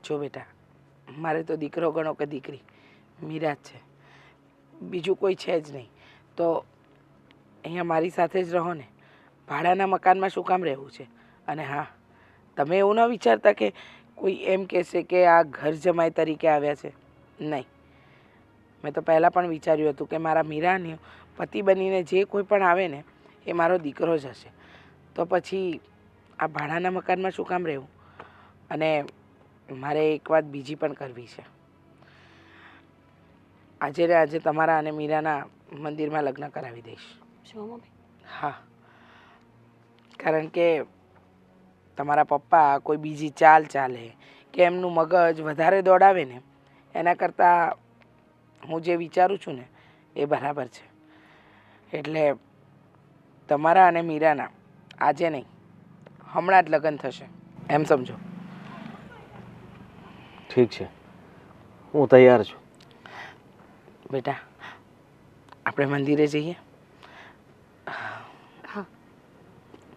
જો બેટા, મારે તો દીકરો ગણો કે દીકરી મીરા જ છે, બીજું કોઈ છે જ નહીં. તો અહીંયા મારી સાથે જ રહો ને, ભાડાના મકાનમાં શું કામ રહેવું છે? અને હા, તમે એવું ન વિચારતા કે કોઈ એમ કહેશે કે આ ઘર જમાઈ તરીકે આવ્યા છે. નહીં, મેં તો પહેલાં પણ વિચાર્યું હતું કે મારા મીરાને પતિ બનીને જે કોઈ પણ આવે ને એ મારો દીકરો જ હશે. તો પછી આ ભાડાના મકાનમાં શું કામ રહેવું? અને મારે એક વાત બીજી પણ કરવી છે. આજે ને આજે તમારા અને મીરાના મંદિરમાં લગ્ન કરાવી દઈશ. શું મમ્મી? હા, કારણ કે તમારા પપ્પા કોઈ બીજી ચાલ ચાલે કે એમનું મગજ વધારે દોડાવે ને એના કરતાં હું જે વિચારું છું ને એ બરાબર છે. એટલે તમારા અને મીરાના આજે નહીં, હમણાં જ લગ્ન થશે, એમ સમજો. ઠીક છે, હું તૈયાર છું. બેટા, આપણે મંદિરે જઈએ.